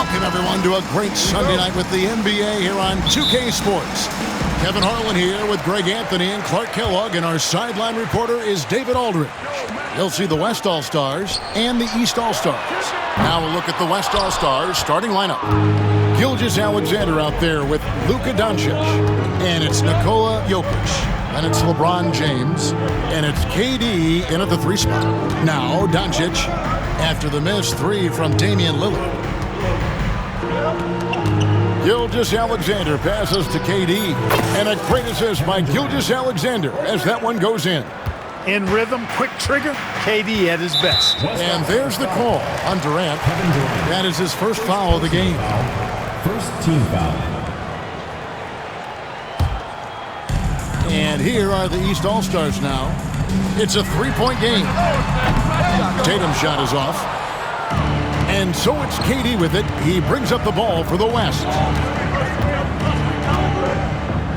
Welcome, everyone, to a great Sunday night with the NBA here on 2K Sports. Kevin Harlan here with Greg Anthony and Clark Kellogg, and our sideline reporter is David Aldridge. You'll see the West All-Stars and the East All-Stars. Now we'll look at the West All-Stars starting lineup. Gilgeous-Alexander out there with Luka Doncic, and it's Nikola Jokic, and it's LeBron James, and it's KD in at the 3 spot. Now Doncic after the missed 3 from Damian Lillard. Gilgeous-Alexander passes to KD, and a great assist by Gilgeous-Alexander as that one goes in. In rhythm, quick trigger, KD at his best. And there's the call on Durant. That is his first foul of the game. First team foul. And here are the East All-Stars now. It's a 3-point game. Tatum's shot is off. And so it's KD with it. He brings up the ball for the West.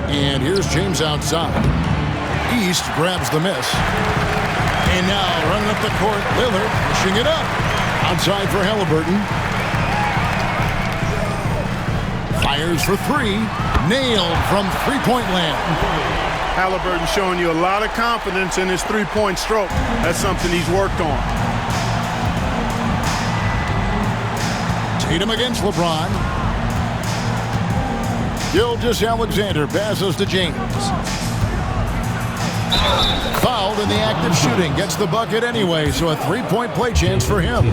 And here's James outside. East grabs the miss. And now running up the court, Lillard pushing it up. Outside for Halliburton. Fires for 3. Nailed from three-point land. Halliburton showing you a lot of confidence in his three-point stroke. That's something he's worked on. Tatum against LeBron. Gilgeous-Alexander passes to James. Fouled in the act of shooting. Gets the bucket anyway, so a 3-point play chance for him.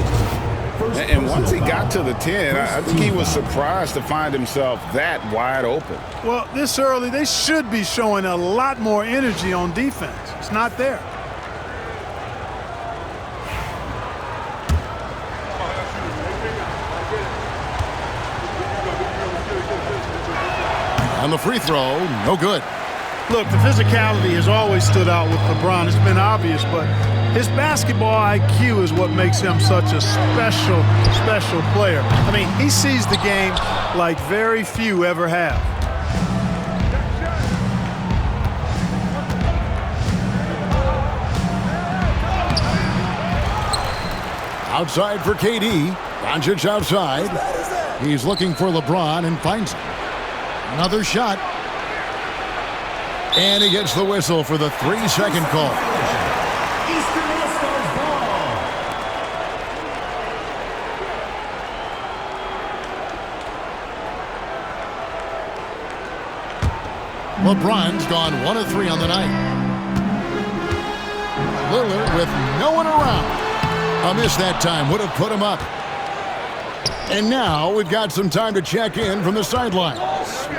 And once he got to the 10, I think he was surprised to find himself that wide open. Well, this early, they should be showing a lot more energy on defense. It's not there. On the free throw, no good. Look, the physicality has always stood out with LeBron. It's been obvious, but his basketball IQ is what makes him such a special player. I mean, he sees the game like very few ever have. Outside for KD. Doncic outside. He's looking for LeBron and finds him. Another shot. And he gets the whistle for the 3-second call. Eastern All-Stars ball. LeBron's gone 1 of 3 on the night. Lillard with no one around. A miss that time would have put him up. And now we've got some time to check in from the sidelines.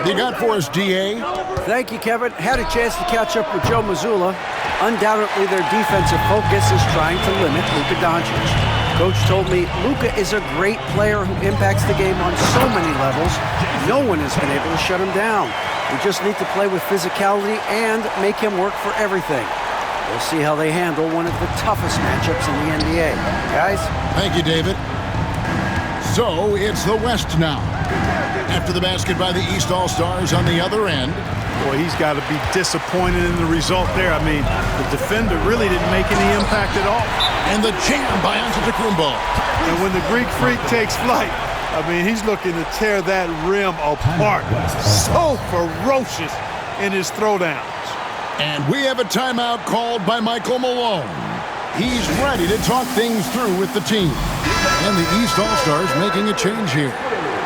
You got for us, DA? Thank you, Kevin. Had a chance to catch up with Joe Mazzulla. Undoubtedly, their defensive focus is trying to limit Luka Doncic. Coach told me Luka is a great player who impacts the game on so many levels. No one has been able to shut him down. We just need to play with physicality and make him work for everything. We'll see how they handle one of the toughest matchups in the NBA. Guys? Thank you, David. So it's the West now. After the basket by the East All-Stars on the other end. Boy, he's got to be disappointed in the result there. I mean, the defender really didn't make any impact at all. And the jam by Antetokounmpo. And when the Greek Freak takes flight, I mean, he's looking to tear that rim apart. So ferocious in his throwdowns. And we have a timeout called by Michael Malone. He's ready to talk things through with the team. And the East All-Stars making a change here.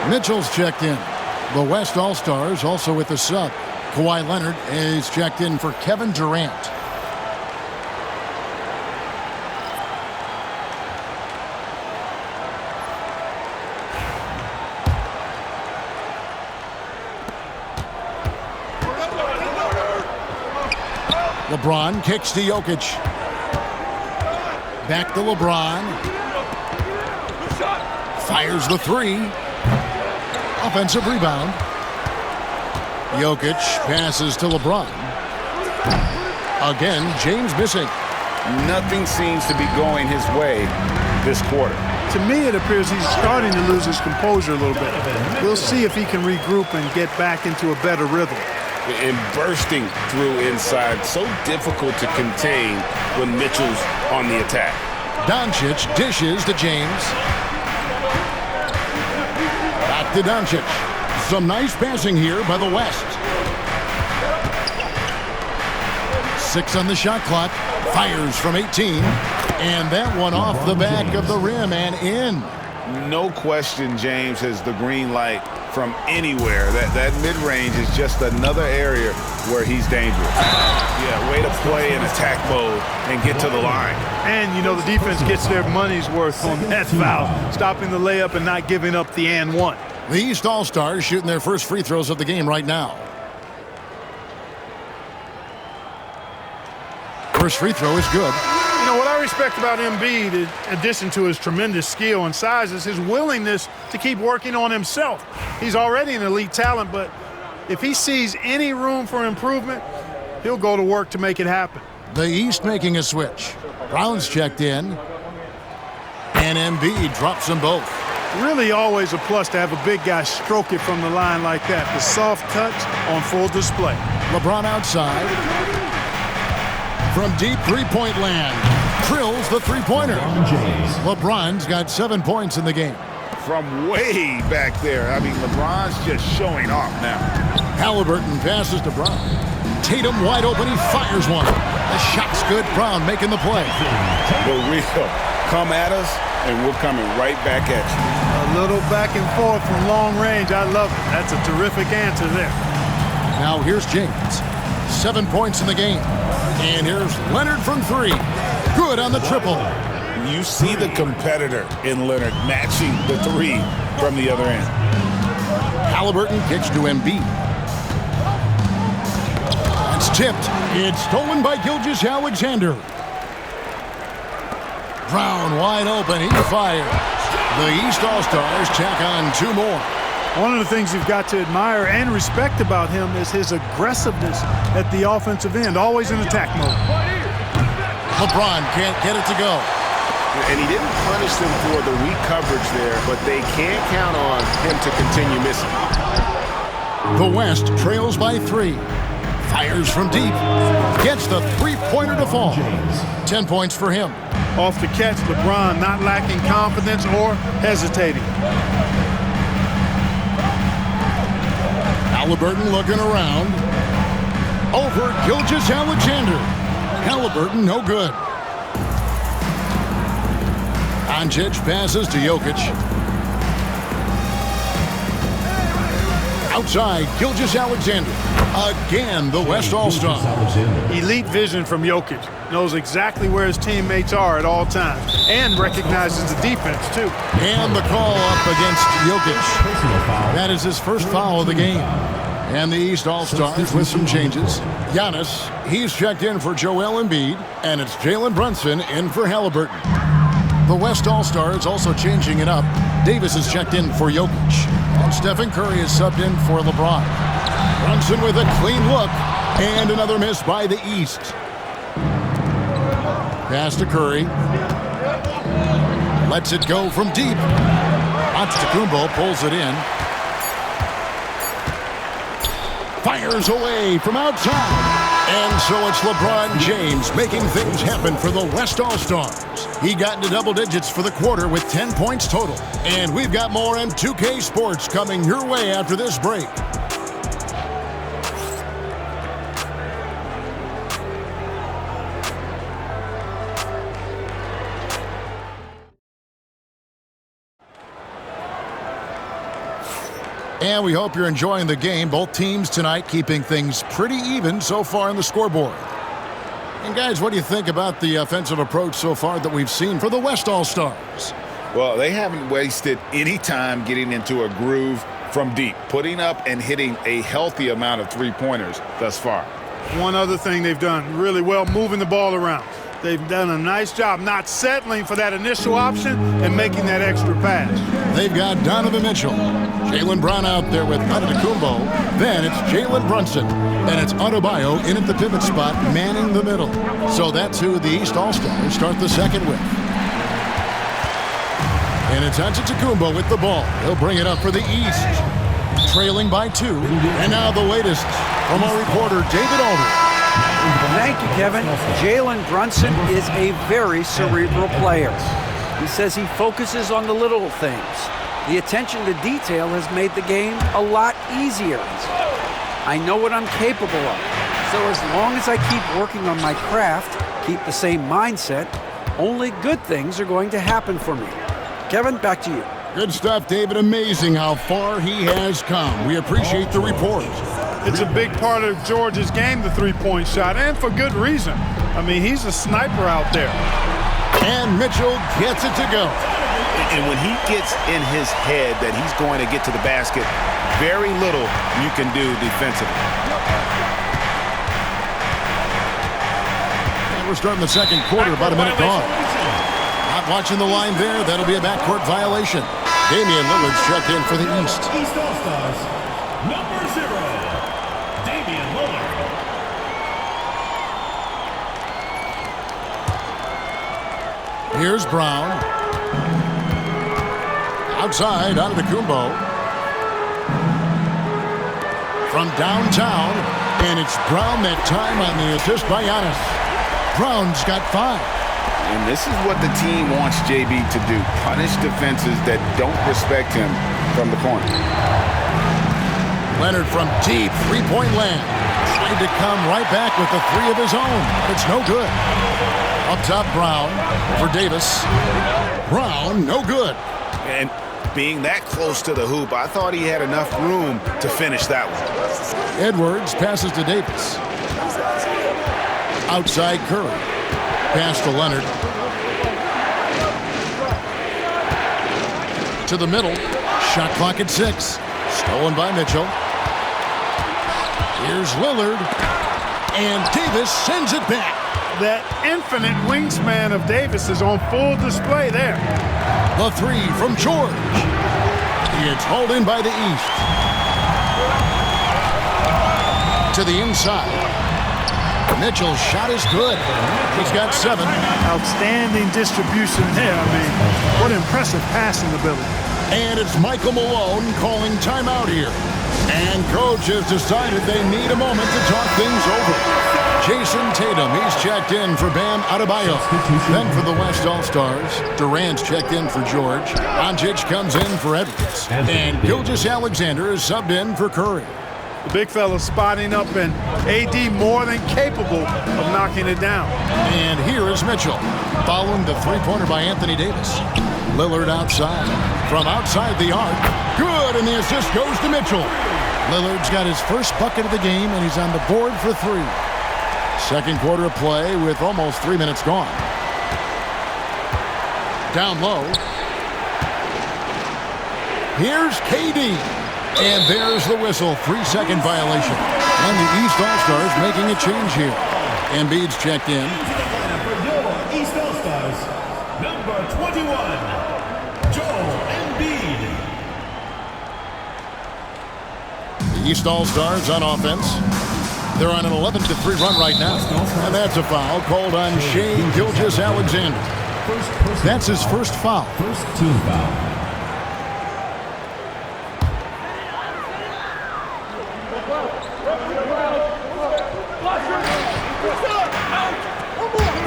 Mitchell's checked in. The West All-Stars also with the sub. Kawhi Leonard is checked in for Kevin Durant. LeBron kicks to Jokic. Back to LeBron. Fires the 3. Offensive rebound. Jokic passes to LeBron. Again, James missing. Nothing seems to be going his way this quarter. To me, it appears he's starting to lose his composure a little bit. We'll see if he can regroup and get back into a better rhythm. And bursting through inside, so difficult to contain when Mitchell's on the attack. Doncic dishes to James. Back to Doncic. Some nice passing here by the West. 6 on the shot clock. Fires from 18. And that one off the back of the rim and in. No question, James has the green light from anywhere. That mid-range is just another area where he's dangerous. Yeah, way to play in attack mode and get to the line. And, you know, the defense gets their money's worth on that foul, stopping the layup and not giving up the and one. The East All-Stars shooting their first free throws of the game right now. First free throw is good. You know, what I respect about Embiid, in addition to his tremendous skill and size, is his willingness to keep working on himself. He's already an elite talent, but if he sees any room for improvement, he'll go to work to make it happen. The East making a switch. Brown's checked in. And Embiid drops them both. Really always a plus to have a big guy stroke it from the line like that. The soft touch on full display. LeBron outside. From deep three-point land. Drills the three-pointer. LeBron's got 7 points in the game. From way back there. I mean, LeBron's just showing off now. Halliburton passes to Brown. Tatum wide open. He fires one. The shot's good. Brown making the play. The real come at us, and we're coming right back at you. A little back and forth from long range. I love it. That's a terrific answer there. Now here's James. 7 points in the game. And here's Leonard from 3. Good on the triple. You see the competitor in Leonard matching the 3 from the other end. Halliburton kicks to Embiid. That's tipped. It's stolen by Gilgeous-Alexander. Brown wide open. He fires. The East All-Stars tack on 2 more. One of the things you've got to admire and respect about him is his aggressiveness at the offensive end, always in attack mode. LeBron can't get it to go. And he didn't punish them for the weak coverage there, but they can't count on him to continue missing. The West trails by 3. Fires from deep. Gets the three-pointer to fall. 10 points for him. Off the catch, LeBron not lacking confidence or hesitating. Halliburton looking around. Over Gilgeous-Alexander. Halliburton no good. Doncic passes to Jokic. Outside, Gilgeous-Alexander. Again, the West All-Star. Elite vision from Jokic. Knows exactly where his teammates are at all times. And recognizes the defense, too. And the call up against Jokic. That is his first foul of the game. And the East All-Stars with some changes. Giannis, he's checked in for Joel Embiid. And it's Jalen Brunson in for Halliburton. The West All-Stars also changing it up. Davis is checked in for Jokic. And Stephen Curry is subbed in for LeBron. Brunson with a clean look. And another miss by the East. Pass to Curry. Lets it go from deep. Antetokounmpo pulls it in. Fires away from outside. And so it's LeBron James making things happen for the West All-Stars. He got into double digits for the quarter with 10 points total. And we've got more on 2K Sports coming your way after this break. And we hope you're enjoying the game. Both teams tonight keeping things pretty even so far on the scoreboard. And guys, what do you think about the offensive approach so far that we've seen for the West All-Stars? Well, they haven't wasted any time getting into a groove from deep, putting up and hitting a healthy amount of three-pointers thus far. One other thing they've done really well, moving the ball around. They've done a nice job not settling for that initial option and making that extra pass. They've got Donovan Mitchell. Jalen Brown out there with Antetokounmpo. Then it's Jalen Brunson. And it's Adebayo in at the pivot spot, manning the middle. So that's who the East All-Stars start the second with. And it's Antetokounmpo with the ball. He'll bring it up for the East. Trailing by 2. And now the latest from our reporter, David Aldridge. Thank you, Kevin. Jalen Brunson is a very cerebral player. He says he focuses on the little things. The attention to detail has made the game a lot easier. I know what I'm capable of. So as long as I keep working on my craft, keep the same mindset, only good things are going to happen for me. Kevin, back to you. Good stuff, David. Amazing how far he has come. We appreciate the report. It's a big part of Georgia's game, the three-point shot, and for good reason. I mean, he's a sniper out there. And Mitchell gets it to go. And when he gets in his head that he's going to get to the basket, very little you can do defensively. And we're starting the second quarter, about a minute gone. Not watching the line there. That'll be a backcourt violation. Damian Lillard's checked in for the East. East All-Stars, number 0, Damian Lillard. Here's Brown. Outside, out of the Kumbo. From downtown, and it's Brown that time on the assist by Giannis. Brown's got 5. And this is what the team wants JB to do. Punish defenses that don't respect him from the corner. Leonard from deep three-point land. Tried to come right back with the 3 of his own. It's no good. Up top, Brown for Davis. Brown, no good. And being that close to the hoop, I thought he had enough room to finish that one. Edwards passes to Davis. Outside Curry. Pass to Leonard. To the middle. Shot clock at 6. Stolen by Mitchell. Here's Lillard. And Davis sends it back. That infinite wingspan of Davis is on full display there. The 3 from George. It's hauled in by the East. To the inside. Mitchell's shot is good. He's got 7. Outstanding distribution there. I mean, what impressive passing ability. And it's Michael Malone calling timeout here. And coach has decided they need a moment to talk things over. Jason Tatum, he's checked in for Bam Adebayo. Then for the West All-Stars, Durant's checked in for George. Doncic comes in for Edwards. And Gilgeous-Alexander is subbed in for Curry. The big fella spotting up, and AD more than capable of knocking it down. And here is Mitchell, following the three-pointer by Anthony Davis. Lillard outside. From outside the arc. Good, and the assist goes to Mitchell. Lillard's got his first bucket of the game, and he's on the board for 3. Second quarter of play with almost 3 minutes gone. Down low. Here's KD. And there's the whistle. 3-second violation. And the East All-Stars making a change here. Embiid's checked in. For your East All-Stars, number 21, Joel Embiid. The East All-Stars on offense. They're on an 11-3 run right now. And that's a foul called on Shai Gilgeous-Alexander. That's his first foul. First team foul.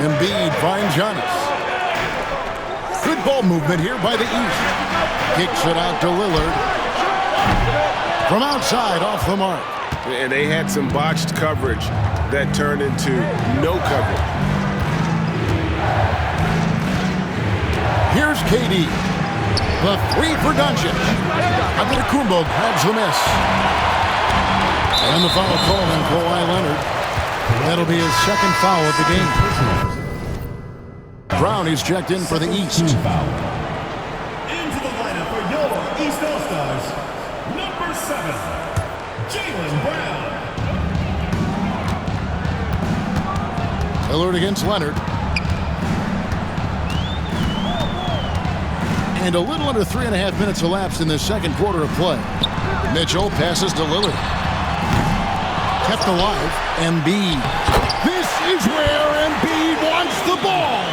Embiid finds Giannis. Good ball movement here by the East. Kicks it out to Lillard. From outside, off the mark. And they had some botched coverage that turned into no coverage. Here's KD. The 3 for Doncic. Antetokounmpo grabs the miss. And the foul called on Kawhi Leonard. That'll be his second foul of the game. Brown is checked in for the East. Into the lineup for your East All-Stars, number 7, Jaylen Brown. Lillard against Leonard. And a little under 3.5 minutes elapsed in this second quarter of play. Mitchell passes to Lillard. Kept alive. Embiid. This is where Embiid wants the ball.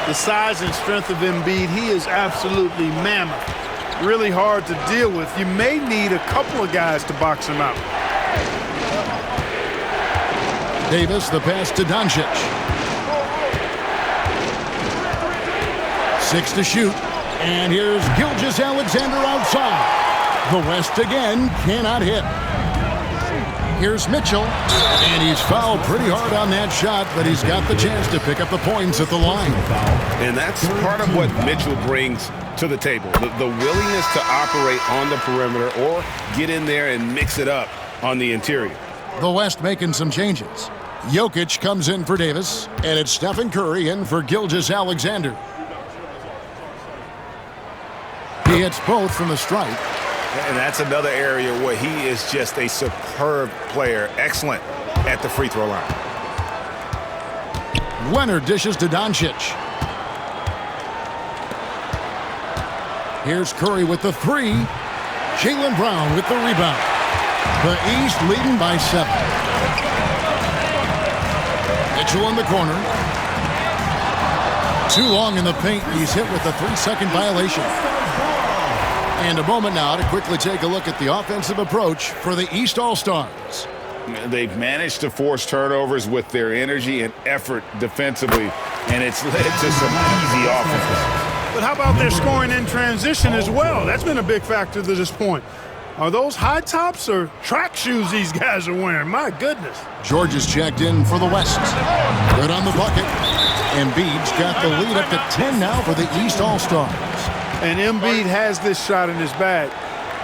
The size and strength of Embiid, he is absolutely mammoth. Really hard to deal with. You may need a couple of guys to box him out. Davis, the pass to Doncic. 6 to shoot. And here's Gilgeous-Alexander outside. The West again cannot hit. Here's Mitchell, and he's fouled pretty hard on that shot, but he's got the chance to pick up the points at the line. And that's part of what Mitchell brings to the table, the willingness to operate on the perimeter or get in there and mix it up on the interior. The West making some changes. Jokic comes in for Davis, and it's Stephen Curry in for Gilgeous-Alexander. He hits both from the stripe. And that's another area where he is just a superb player, excellent at the free throw line. Leonard dishes to Doncic. Here's Curry with the three. Jaylen Brown with the rebound. The East leading by 7. Mitchell in the corner. Too long in the paint. He's hit with a 3-second violation. And a moment now to quickly take a look at the offensive approach for the East All-Stars. They've managed to force turnovers with their energy and effort defensively, and it's led to some easy offense. But how about their scoring in transition as well? That's been a big factor to this point. Are those high tops or track shoes these guys are wearing? My goodness. George is checked in for the West. Good on the bucket. Embiid's got the lead up to 10 now for the East All-Stars. And Embiid has this shot in his bag.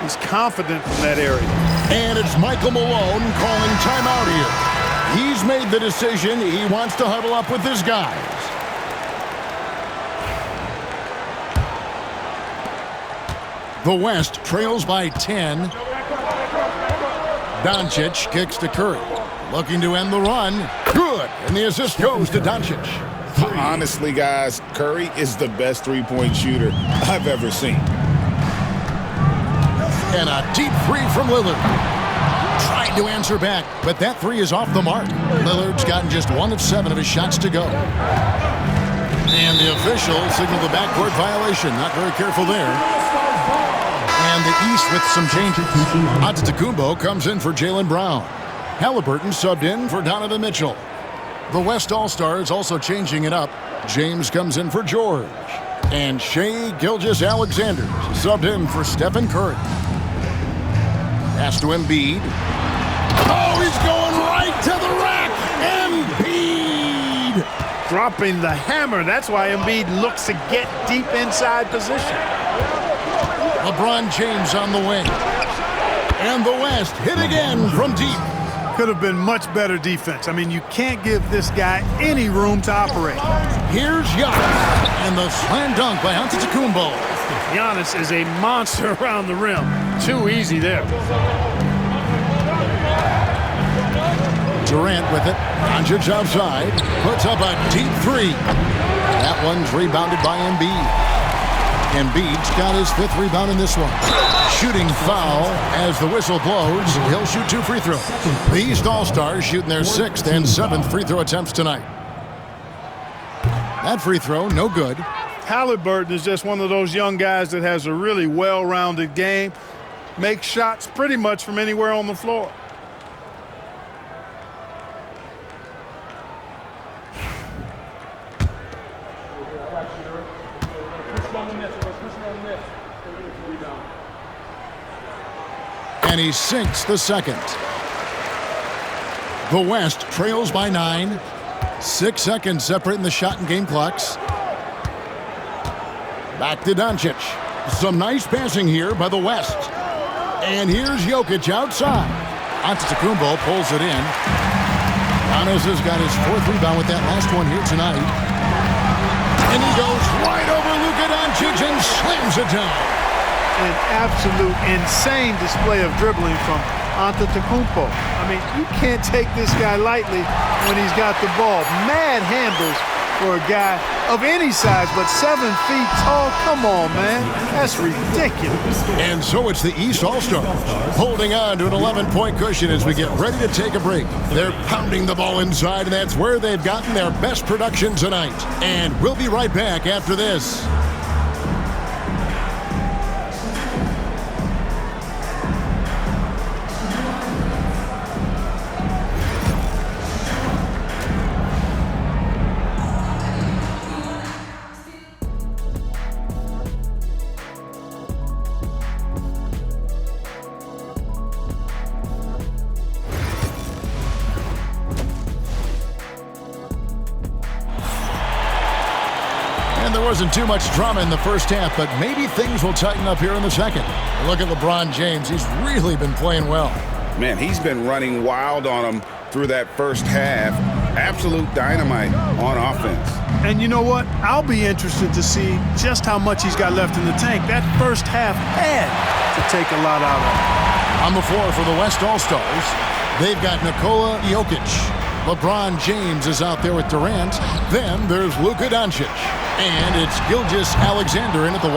He's confident from that area. And it's Michael Malone calling timeout here. He's made the decision. He wants to huddle up with his guys. The West trails by 10. Doncic kicks to Curry. Looking to end the run. Good. And the assist goes to Doncic. Honestly, guys, Curry is the best three-point shooter I've ever seen. And a deep three from Lillard. Tried to answer back, but that three is off the mark. Lillard's gotten just 1 of 7 of his shots to go. And the official signaled the backcourt violation. Not very careful there. And the East with some changes. Antetokounmpo comes in for Jaylen Brown. Halliburton subbed in for Donovan Mitchell. The West All-Stars also changing it up. James comes in for George. And Shai Gilgeous-Alexander subbed in for Stephen Curry. Pass to Embiid. Oh, he's going right to the rack. Embiid! Dropping the hammer. That's why Embiid looks to get deep inside position. LeBron James on the wing. And the West hit again from deep. Could have been much better defense. I mean, you can't give this guy any room to operate. Here's Giannis. And the slam dunk by Antetokounmpo. Giannis is a monster around the rim. Too easy there. Durant with it. Doncic outside. Puts up a deep three. That one's rebounded by Embiid. Embiid's got his 5th rebound in this one. Shooting foul as the whistle blows. He'll shoot 2 free throws. The East All-Stars shooting their 6th and 7th free throw attempts tonight. That free throw, no good. Halliburton is just one of those young guys that has a really well-rounded game. Makes shots pretty much from anywhere on the floor. And he sinks the second. The West trails by 9. 6 seconds separating the shot and game clocks. Back to Doncic. Some nice passing here by the West. And here's Jokic outside. Antetokounmpo pulls it in. Giannis has got his 4th rebound with that last one here tonight. And he goes right over Luka Doncic and slams it down. An absolute insane display of dribbling from Antetokounmpo. I mean, you can't take this guy lightly when he's got the ball. Mad handles for a guy of any size, but 7 feet tall. Come on, man. That's ridiculous. And so it's the East All-Stars holding on to an 11-point cushion as we get ready to take a break. They're pounding the ball inside, and that's where they've gotten their best production tonight. And we'll be right back after this. wasn't too much drama in the first half, but maybe things will tighten up here in the second. Look at LeBron James. He's really been playing well. Man, he's been running wild on him through that first half. Absolute dynamite on offense. And you know what? I'll be interested to see just how much he's got left in the tank. That first half had to take a lot out of him. On the floor for the West All-Stars, they've got Nikola Jokic. LeBron James is out there with Durant. Then there's Luka Doncic. And it's Gilgeous Alexander in at the 1.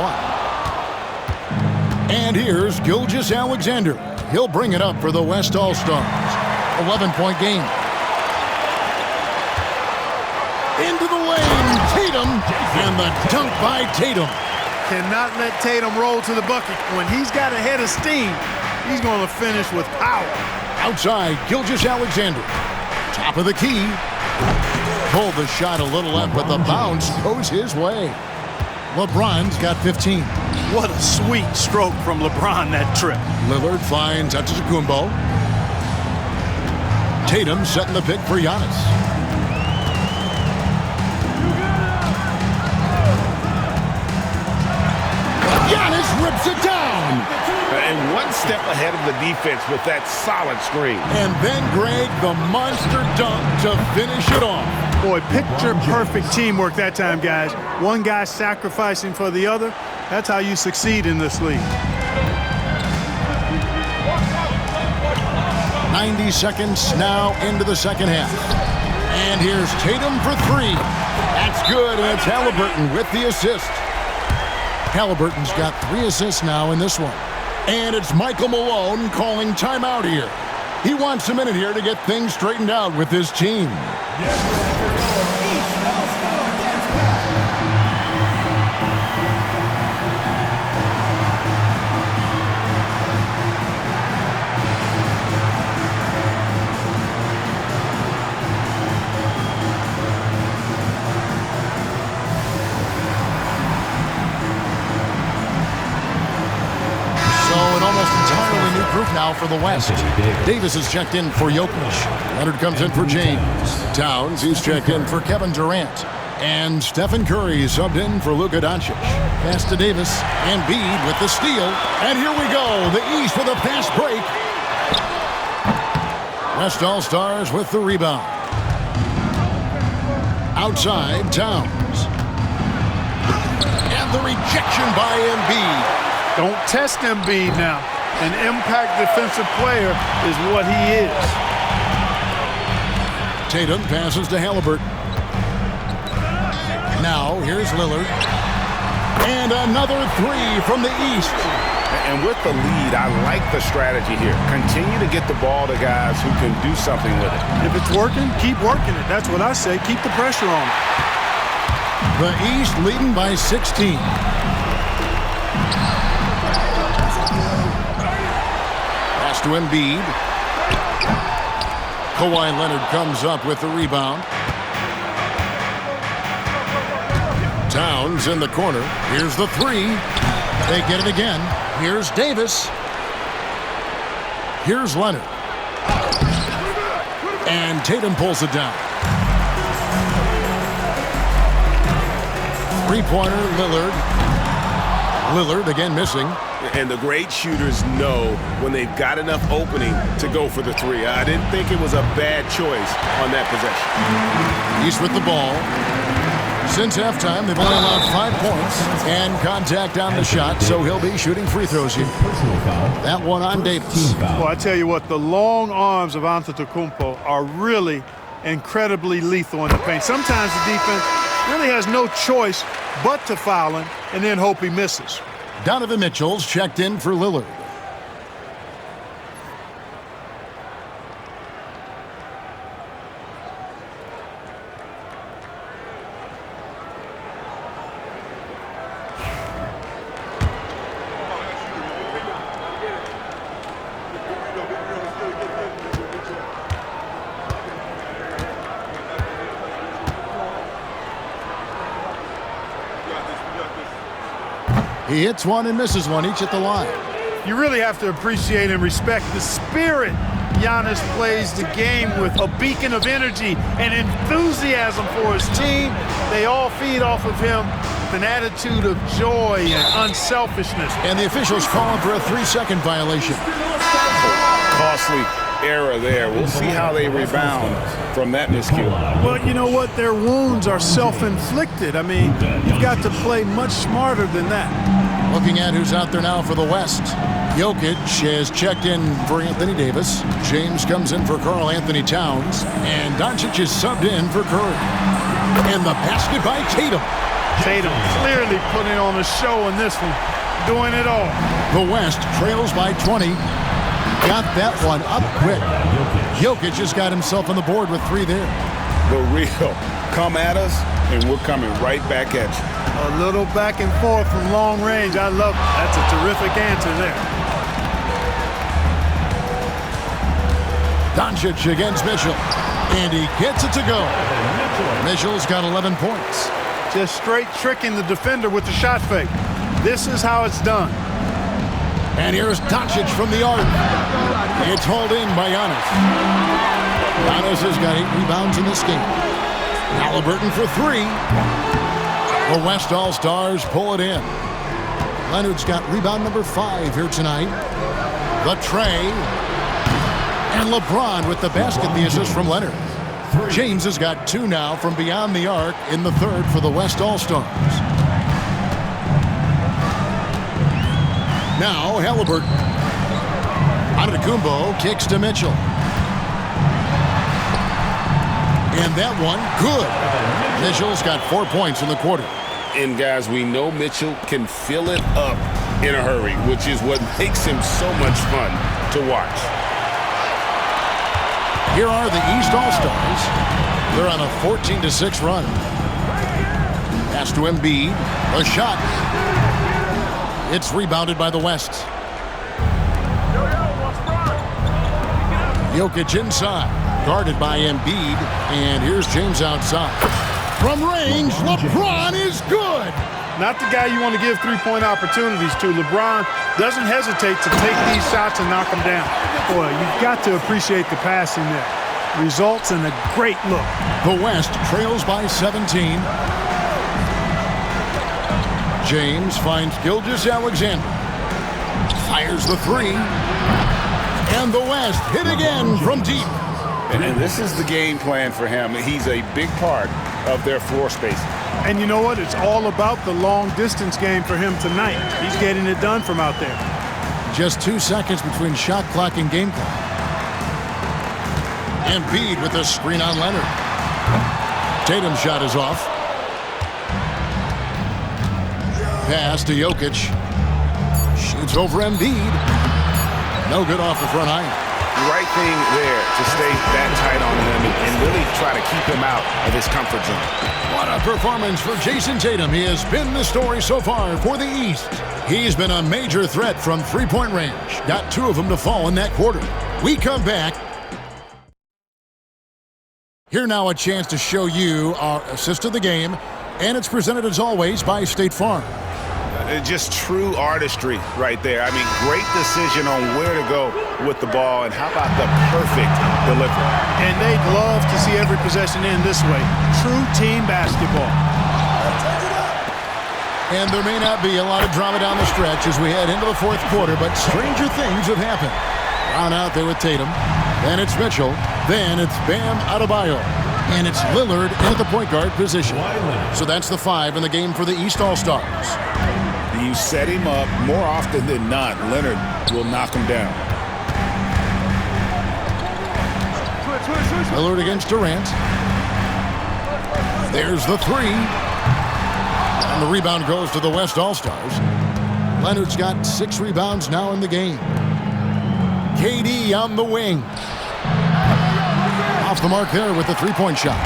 And here's Gilgeous Alexander. He'll bring it up for the West All-Stars. 11-point game. Into the lane, Tatum, and the dunk by Tatum. Cannot let Tatum roll to the bucket. When he's got a head of steam, he's going to finish with power. Outside, Gilgeous Alexander. Top of the key. Pulled the shot a little left, but the bounce goes his way. LeBron's got 15. What a sweet stroke from LeBron that trip. Lillard finds Antetokounmpo. Tatum setting the pick for Giannis. Giannis rips it down. And one step ahead of the defense with that solid screen. And then, Greg, the monster dunk to finish it off. Boy, picture-perfect teamwork that time, guys. One guy sacrificing for the other. That's how you succeed in this league. 90 seconds now into the second half. And here's Tatum for 3. That's good, and it's Halliburton with the assist. Halliburton's got 3 assists now in this one. And it's Michael Malone calling timeout here. He wants a minute here to get things straightened out with his team. Group now for the West. Davis is checked in for Jokic. Leonard comes in for James. Towns, he's checked in for Kevin Durant. And Stephen Curry subbed in for Luka Doncic. Pass to Davis. And Embiid with the steal. And here we go. The East with a fast break. West All-Stars with the rebound. Outside, Towns. And the rejection by Embiid. Don't test Embiid now. An impact defensive player is what he is. Tatum passes to Halliburton. Now, here's Lillard. And another 3 from the East. And with the lead, I like the strategy here. Continue to get the ball to guys who can do something with it. If it's working, keep working it. That's what I say. Keep the pressure on. The East leading by 16. To Embiid. Kawhi Leonard comes up with the rebound. Towns in the corner. Here's the 3. They get it again. Here's Davis. Here's Leonard. And Tatum pulls it down. Three-pointer, Lillard. Lillard again missing. And the great shooters know when they've got enough opening to go for the 3. I didn't think it was a bad choice on that possession. East with the ball. Since halftime, they've only allowed 5 points and contact on the shot, so he'll be shooting free throws here. That one on Davis. Well, I tell you what, the long arms of Antetokounmpo are really incredibly lethal in the paint. Sometimes the defense really has no choice but to foul him and then hope he misses. Donovan Mitchell's checked in for Lillard. He hits one and misses one, each at the line. You really have to appreciate and respect the spirit Giannis plays the game with, a beacon of energy and enthusiasm for his team. They all feed off of him. with an attitude of joy and unselfishness. And the officials calling for a 3-second violation. Costly error there. We'll see how they rebound from that miscue. Well, you know what? Their wounds are self-inflicted. I mean, you've got to play much smarter than that. Looking at who's out there now for the West. Jokic has checked in for Anthony Davis. James comes in for Karl Anthony Towns. And Doncic is subbed in for Curry. And the basket by Tatum. Tatum clearly putting on a show in this one. Doing it all. The West trails by 20. Got that one up quick. Jokic just got himself on the board with 3 there. The real come at us, and we're coming right back at you. A little back and forth from long range. I love it. That's a terrific answer there. Doncic against Mitchell. And he gets it to go. Mitchell's got 11 points. Just straight tricking the defender with the shot fake. This is how it's done. And here's Doncic from the arc. It's hauled in by Giannis. Giannis has got 8 rebounds in this game. Halliburton for 3. The West All-Stars pull it in. Leonard's got rebound number 5 here tonight. The tray. And LeBron with the basket, the assist from Leonard. James has got 2 now from beyond the arc in the 3rd for the West All-Stars. Now Halliburton. Antetokounmpo kicks to Mitchell. And that one, good. Mitchell's got 4 points in the quarter. And guys, we know Mitchell can fill it up in a hurry, which is what makes him so much fun to watch. Here are the East All-Stars. They're on a 14-6 run. Pass to Embiid. A shot. It's rebounded by the West. Jokic inside. Guarded by Embiid. And here's James outside. From range, LeBron is good. Not the guy you want to give three-point opportunities to. LeBron doesn't hesitate to take these shots and knock them down. Boy, you've got to appreciate the passing there. Results in a great look. The West trails by 17. James finds Gilgeous-Alexander. Fires the 3. And the West hit again from deep. And this is the game plan for him. He's a big part of their floor space. And you know what? It's all about the long-distance game for him tonight. He's getting it done from out there. Just 2 seconds between shot clock and game clock. Embiid with a screen on Leonard. Tatum's shot is off. Pass to Jokic. Shoots over Embiid. No good off the front iron. Right thing there to stay that tight on him and really try to keep him out of his comfort zone. What a performance for Jason Tatum. He has been the story so far for the East. He's been a major threat from three-point range. Got 2 of them to fall in that quarter. We come back. Here now a chance to show you our assist of the game. And it's presented as always by State Farm. Just true artistry right there. I mean, great decision on where to go with the ball, and how about the perfect delivery? And they'd love to see every possession end this way. True team basketball. And there may not be a lot of drama down the stretch as we head into the 4th quarter, but stranger things have happened. Brown out there with Tatum. Then it's Mitchell. Then it's Bam Adebayo. And it's Lillard in the point guard position. So that's the 5 in the game for the East All-Stars. You set him up more often than not. Leonard will knock him down. Lillard against Durant. There's the 3. And the rebound goes to the West All-Stars. Leonard's got 6 rebounds now in the game. KD on the wing. Off the mark there with the 3-point shot.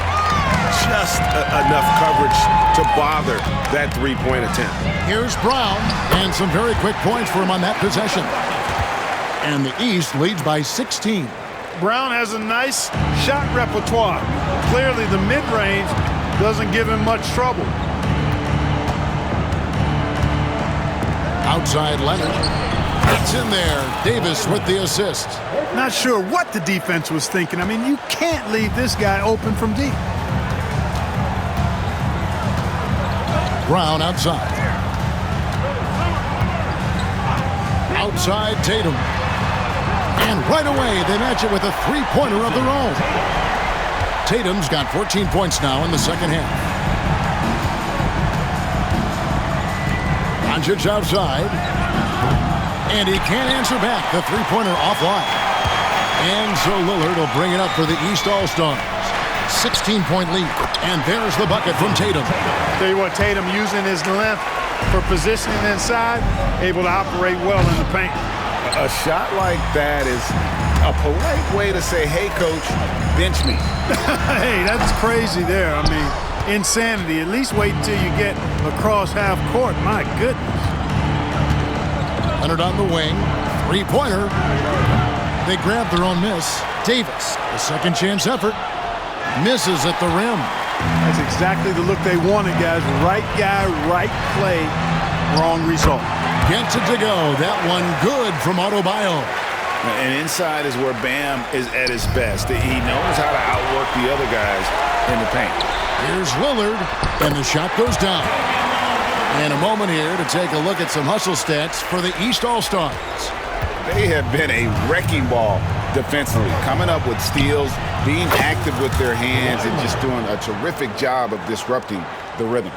Just enough coverage to bother that 3-point attempt. Here's Brown, and some very quick points for him on that possession. And the East leads by 16. Brown has a nice shot repertoire. Clearly the mid-range doesn't give him much trouble. Outside Leonard. It's in there. Davis with the assist. Not sure what the defense was thinking. I mean, you can't leave this guy open from deep. Brown outside. Outside Tatum. And right away, they match it with a three-pointer of their own. Tatum's got 14 points now in the second half. Doncic outside. And he can't answer back. The three-pointer offline. And so Lillard will bring it up for the East All-Stars. 16-point lead. And there's the bucket from Tatum. Tell you what, Tatum using his length for positioning inside, able to operate well in the paint. A shot like that is a polite way to say, hey, coach, bench me. Hey, that's crazy there. I mean, insanity. At least wait until you get across half court. My goodness. Leonard on the wing. Three-pointer. They grab their own miss. Davis, a second chance effort. Misses at the rim. That's exactly the look they wanted, guys. Right guy, right play, wrong result. Gets it to go. That one good from Adebayo. And inside is where Bam is at his best. He knows how to outwork the other guys in the paint. Here's Lillard, and the shot goes down. And a moment here to take a look at some hustle stats for the East All-Stars. They have been a wrecking ball defensively, coming up with steals, being active with their hands, and just doing a terrific job of disrupting the rhythm.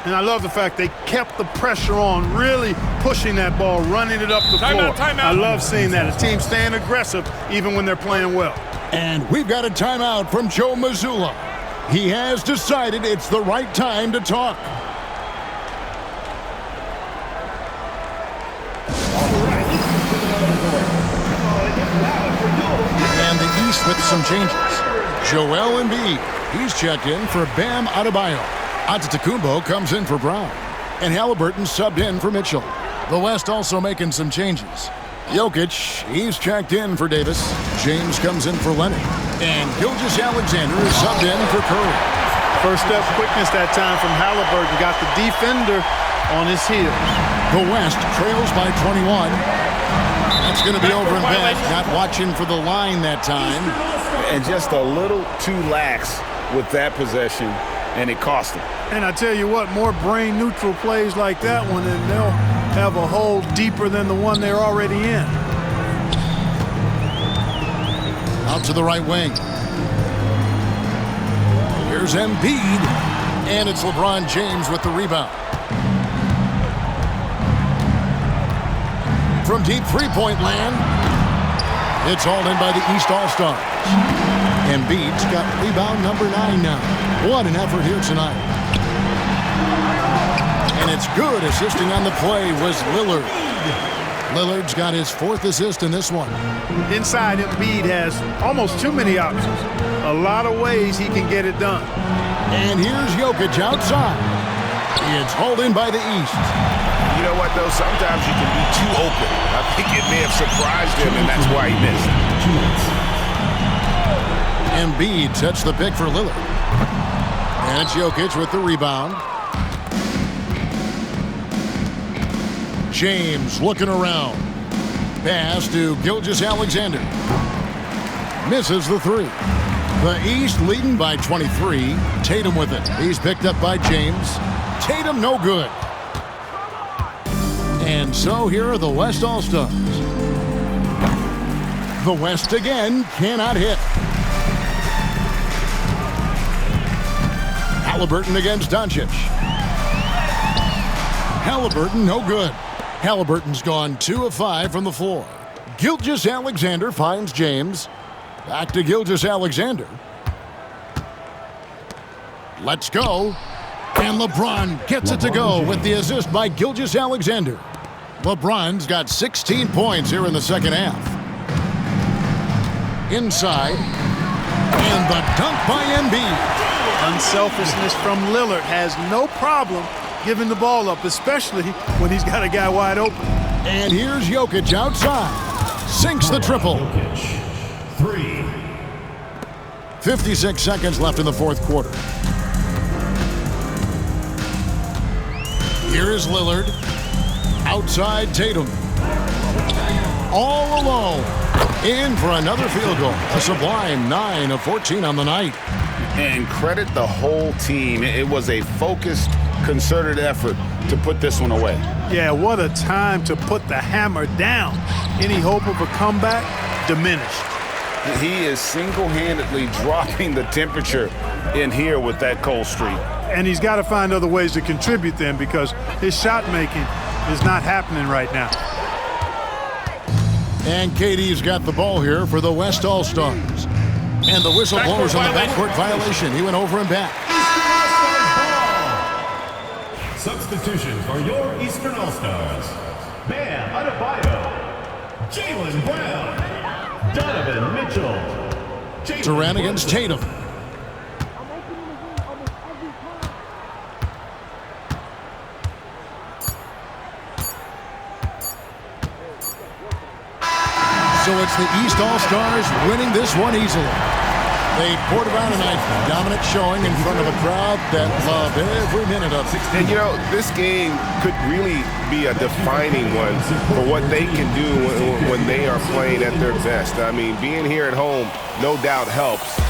And I love the fact they kept the pressure on, really pushing that ball, running it up the floor. I love seeing that. A team staying aggressive even when they're playing well. And we've got a timeout from Joe Mazzulla. He has decided it's the right time to talk. And the East with some changes. Joel Embiid, he's checked in for Bam Adebayo. Antetokounmpo comes in for Brown. And Halliburton subbed in for Mitchell. The West also making some changes. Jokic, he's checked in for Davis. James comes in for Leonard. And Gilgeous-Alexander is subbed in for Curry. First step quickness that time from Halliburton. Got the defender on his heel. The West trails by 21. That's going to be over in bed. Not watching for the line that time. And just a little too lax with that possession, and it cost him. And I tell you what, more brain-neutral plays like that one, and they'll have a hole deeper than the one they're already in. Out to the right wing. Here's Embiid, and it's LeBron James with the rebound. From deep three-point land, it's hauled in by the East All-Stars. Embiid's got rebound number 9 now. What an effort here tonight. And it's good. Assisting on the play was Lillard. Lillard's got his 4th assist in this one. Inside, Embiid has almost too many options. A lot of ways he can get it done. And here's Jokic outside. It's hauled in by the East. You know what, though? Sometimes you can be too open. I think it may have surprised him, and that's why he missed. Embiid sets the pick for Lillard. And it's Jokic with the rebound. James looking around. Pass to Gilgeous-Alexander. Misses the three. The East leading by 23. Tatum with it. He's picked up by James. Tatum no good. And so here are the West All-Stars. The West again cannot hit. Halliburton against Doncic. Halliburton no good. Halliburton's gone 2 of 5 from the floor. Gilgeous-Alexander finds James. Back to Gilgeous-Alexander. Let's go. And LeBron gets it to go with the assist by Gilgeous-Alexander. LeBron's got 16 points here in the second half. Inside. And the dunk by Embiid. Unselfishness from Lillard. Has no problem giving the ball up, especially when he's got a guy wide open. And here's Jokic outside. Sinks the triple. 3. 56 seconds left in the fourth quarter. Here is Lillard. Outside Tatum. All alone. In for another field goal. A sublime 9 of 14 on the night. And credit the whole team. It was a focused concerted effort to put this one away. Yeah, what a time to put the hammer down. Any hope of a comeback? Diminished. He is single-handedly dropping the temperature in here with that cold streak. And he's got to find other ways to contribute then, because his shot making is not happening right now. And KD's got the ball here for the West All-Stars. And the whistle blows on the backcourt violation. He went over and back. Substitution for your Eastern All-Stars. Bam Adebayo, Jaylen Brown, Donovan Mitchell. Durant against Tatum. So it's the East All-Stars winning this one easily. They poured around tonight, dominant showing in front of a crowd that loved every minute of it. And, you know, this game could really be a defining one for what they can do when they are playing at their best. I mean, being here at home, no doubt helps.